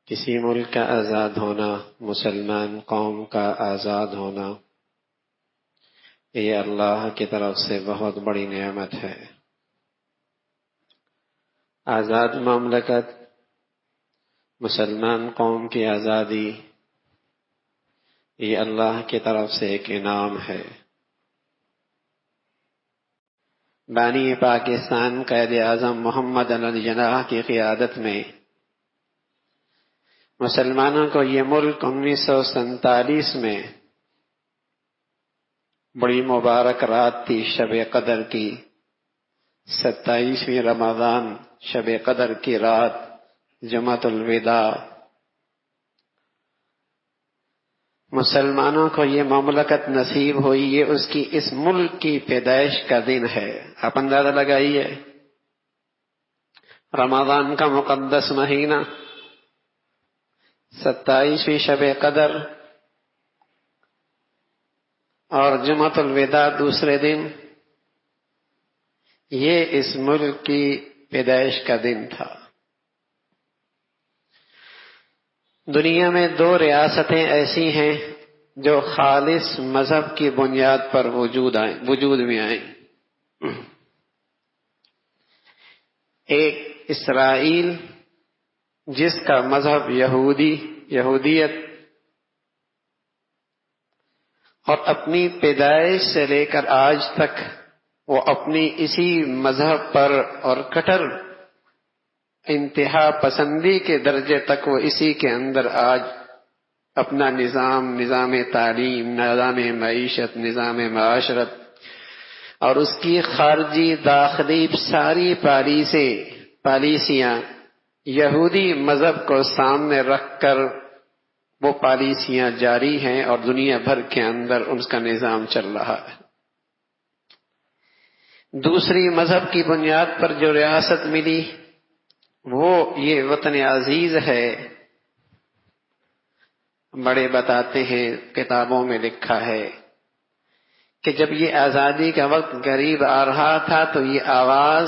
کسی ملک کا آزاد ہونا، مسلمان قوم کا آزاد ہونا، یہ اللہ کی طرف سے بہت بڑی نعمت ہے۔ آزاد مملکت، مسلمان قوم کی آزادی، یہ اللہ کی طرف سے ایک انعام ہے۔ بانی پاکستان قائد اعظم محمد علی جناح کی قیادت میں مسلمانوں کو یہ ملک 1947 میں بڑی مبارک رات تھی، شب قدر کی 27ویں رمضان، شب قدر کی رات، جمعۃ الوداع۔ مسلمانوں کو یہ مملکت نصیب ہوئی، یہ اس ملک کی پیدائش کا دن ہے۔ آپ اندازہ لگائیے، رمضان کا مقدس مہینہ، 27ویں شب قدر اور جمعۃ الوداع دوسرے دن، یہ اس ملک کی پیدائش کا دن تھا۔ دنیا میں 2 ریاستیں ایسی ہیں جو خالص مذہب کی بنیاد پر وجود میں آئیں۔ ایک اسرائیل، جس کا مذہب یہودیت اور اپنی پیدائش سے لے کر آج تک وہ اپنی اسی مذہب پر اور کٹر انتہا پسندی کے درجے تک وہ اسی کے اندر آج اپنا نظام تعلیم، نظام معیشت، نظام معاشرت اور اس کی خارجی داخلی ساری پالیسیاں یہودی مذہب کو سامنے رکھ کر وہ پالیسیاں جاری ہیں اور دنیا بھر کے اندر اس کا نظام چل رہا ہے۔ دوسری مذہب کی بنیاد پر جو ریاست ملی وہ یہ وطن عزیز ہے۔ بڑے بتاتے ہیں، کتابوں میں لکھا ہے کہ جب یہ آزادی کا وقت قریب آ رہا تھا تو یہ آواز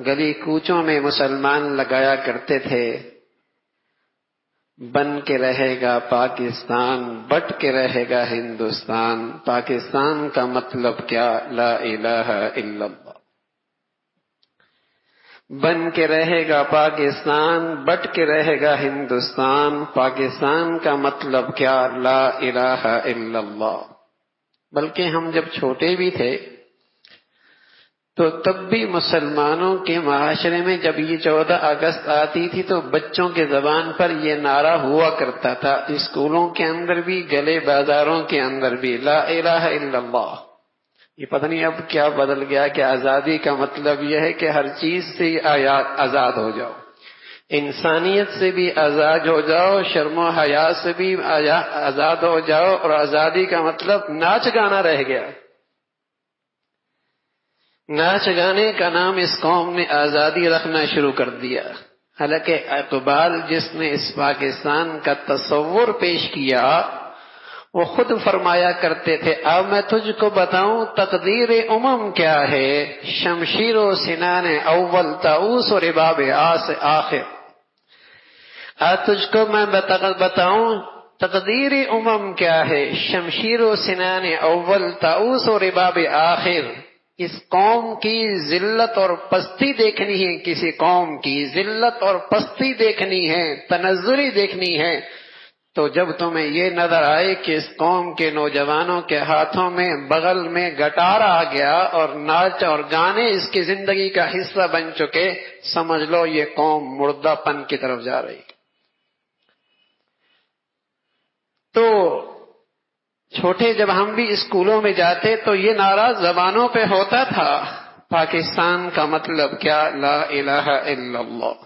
گلی کوچوں میں مسلمان لگایا کرتے تھے، بن کے رہے گا پاکستان، بٹ کے رہے گا ہندوستان، پاکستان کا مطلب کیا؟ لا الہ الا اللہ۔ بن کے رہے گا پاکستان، بٹ کے رہے گا ہندوستان، پاکستان کا مطلب کیا؟ لا الہ الا اللہ۔ بلکہ ہم جب چھوٹے بھی تھے تو تب بھی مسلمانوں کے معاشرے میں جب یہ 14 اگست آتی تھی تو بچوں کے زبان پر یہ نعرہ ہوا کرتا تھا، اسکولوں کے اندر بھی، گلے بازاروں کے اندر بھی، لا الہ الا اللہ۔ یہ پتہ نہیں اب کیا بدل گیا کہ آزادی کا مطلب یہ ہے کہ ہر چیز سے آزاد ہو جاؤ، انسانیت سے بھی آزاد ہو جاؤ، شرم و حیا سے بھی آزاد ہو جاؤ، اور آزادی کا مطلب ناچ گانا رہ گیا۔ ناچ گانے کا نام اس قوم نے آزادی رکھنا شروع کر دیا، حالانکہ اقبال جس نے اس پاکستان کا تصور پیش کیا وہ خود فرمایا کرتے تھے، اب میں تجھ کو بتاؤں تقدیر امم کیا ہے، شمشیر و سنان اول طاؤس و رباب آخر۔ آج تجھ کو میں بتاؤں تقدیر امم کیا ہے، شمشیر و سنان اول طاؤس و رباب آخر۔ اس قوم کی ذلت اور پستی دیکھنی ہے، کسی قوم کی ذلت اور پستی دیکھنی ہے، تنزلی دیکھنی ہے، تو جب تمہیں یہ نظر آئے کہ اس قوم کے نوجوانوں کے ہاتھوں میں بغل میں گٹار آ گیا اور ناچ اور گانے اس کی زندگی کا حصہ بن چکے، سمجھ لو یہ قوم مردہ پن کی طرف جا رہی۔ تو چھوٹے جب ہم بھی اسکولوں میں جاتے تو یہ نعرہ زبانوں پہ ہوتا تھا، پاکستان کا مطلب کیا؟ لا الہ الا اللہ۔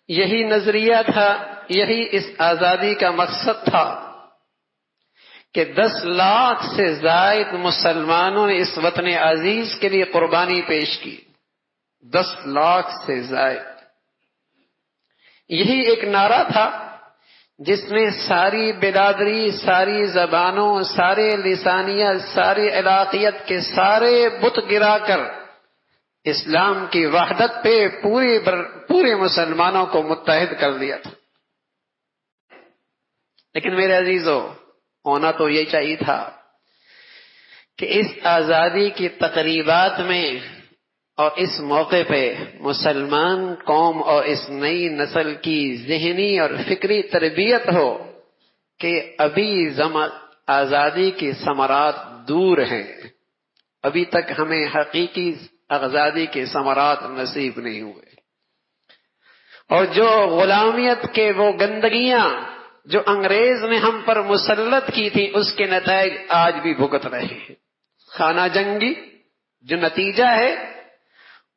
یہی نظریہ تھا، یہی اس آزادی کا مقصد تھا کہ 10 لاکھ سے زائد مسلمانوں نے اس وطن عزیز کے لیے قربانی پیش کی، 10 لاکھ سے زائد۔ یہی ایک نعرہ تھا جس میں ساری برادری، ساری زبانوں، سارے لسانیت، ساری علاقیت کے سارے بت گرا کر اسلام کی وحدت پہ پورے مسلمانوں کو متحد کر دیا تھا. لیکن میرے عزیزو، ہونا تو یہ چاہیے تھا کہ اس آزادی کی تقریبات میں اور اس موقع پہ مسلمان قوم اور اس نئی نسل کی ذہنی اور فکری تربیت ہو کہ ابھی آزادی کی ثمرات دور ہیں، ابھی تک ہمیں حقیقی آزادی کے ثمرات نصیب نہیں ہوئے، اور جو غلامیت کے وہ گندگیاں جو انگریز نے ہم پر مسلط کی تھی اس کے نتائج آج بھی بھگت رہے ہیں. خانہ جنگی جو نتیجہ ہے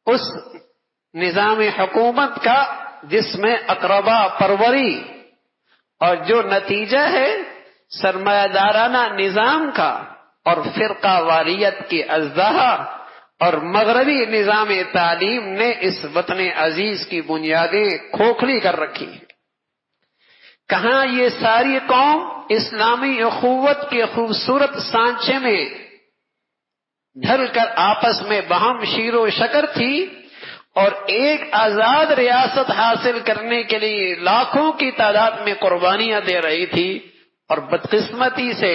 اس نظام حکومت کا جس میں اقربا پروری، اور جو نتیجہ ہے سرمایہ دارانہ نظام کا اور فرقہ واریت کی ازدہا اور مغربی نظام تعلیم نے اس وطن عزیز کی بنیادیں کھوکھلی کر رکھی ہیں. کہاں یہ ساری قوم اسلامی اخوت کے خوبصورت سانچے میں ڈھل کر آپس میں باہم شیر و شکر تھی اور ایک آزاد ریاست حاصل کرنے کے لیے لاکھوں کی تعداد میں قربانیاں دے رہی تھی، اور بدقسمتی سے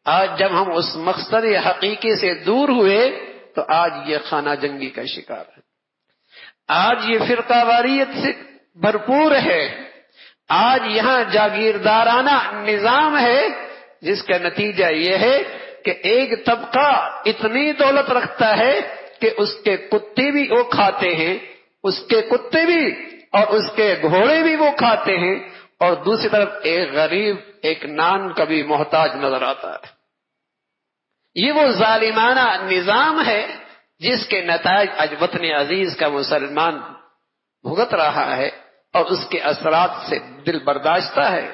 آج جب ہم اس مقصد حقیقی سے دور ہوئے تو آج یہ خانہ جنگی کا شکار ہے، آج یہ فرقہ واریت سے بھرپور ہے، آج یہاں جاگیردارانہ نظام ہے جس کا نتیجہ یہ ہے کہ ایک طبقہ اتنی دولت رکھتا ہے کہ اس کے کتے بھی وہ کھاتے ہیں، اس کے کتے بھی اور اس کے گھوڑے بھی وہ کھاتے ہیں، اور دوسری طرف ایک غریب ایک نان کا بھی محتاج نظر آتا ہے. یہ وہ ظالمانہ نظام ہے جس کے نتائج آج وطن عزیز کا مسلمان بھگت رہا ہے اور اس کے اثرات سے دل برداشتہ ہے.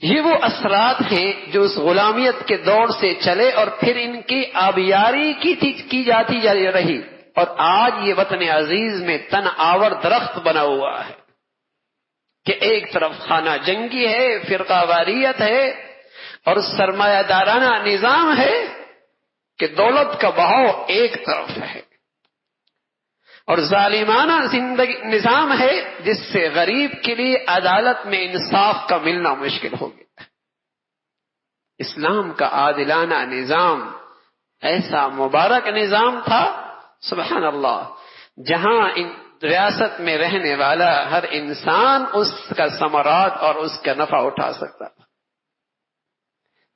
یہ وہ اثرات ہیں جو اس غلامیت کے دور سے چلے اور پھر ان کی آبیاری کی جاتی رہی، اور آج یہ وطن عزیز میں تن آور درخت بنا ہوا ہے کہ ایک طرف خانہ جنگی ہے، فرقہ واریت ہے، اور سرمایہ دارانہ نظام ہے کہ دولت کا بہاؤ ایک طرف ہے، اور ظالمانہ نظام ہے جس سے غریب کے لیے عدالت میں انصاف کا ملنا مشکل ہو گیا. اسلام کا عادلانہ نظام ایسا مبارک نظام تھا، سبحان اللہ، جہاں ریاست میں رہنے والا ہر انسان اس کا ثمرات اور اس کا نفع اٹھا سکتا تھا.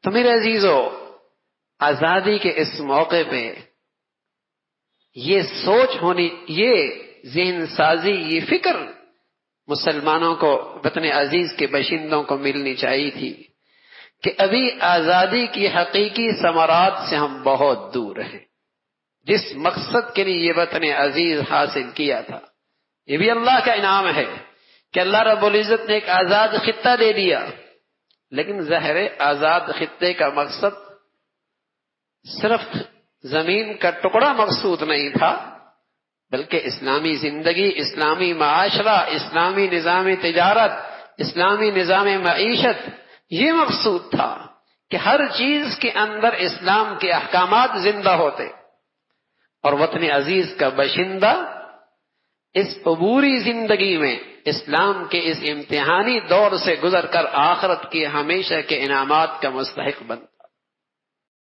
تو میرے عزیزو، آزادی کے اس موقع پہ یہ سوچ ہونی، یہ ذہن سازی، یہ فکر مسلمانوں کو، وطن عزیز کے باشندوں کو ملنی چاہیے تھی کہ ابھی آزادی کی حقیقی ثمرات سے ہم بہت دور ہیں. جس مقصد کے لیے یہ وطن عزیز حاصل کیا تھا، یہ بھی اللہ کا انعام ہے کہ اللہ رب العزت نے ایک آزاد خطہ دے دیا. لیکن ظاہر آزاد خطے کا مقصد صرف زمین کا ٹکڑا مقصود نہیں تھا، بلکہ اسلامی زندگی، اسلامی معاشرہ، اسلامی نظام تجارت، اسلامی نظام معیشت، یہ مقصود تھا کہ ہر چیز کے اندر اسلام کے احکامات زندہ ہوتے، اور وطن عزیز کا باشندہ اس عبوری زندگی میں اسلام کے اس امتحانی دور سے گزر کر آخرت کے ہمیشہ کے انعامات کا مستحق بنتا.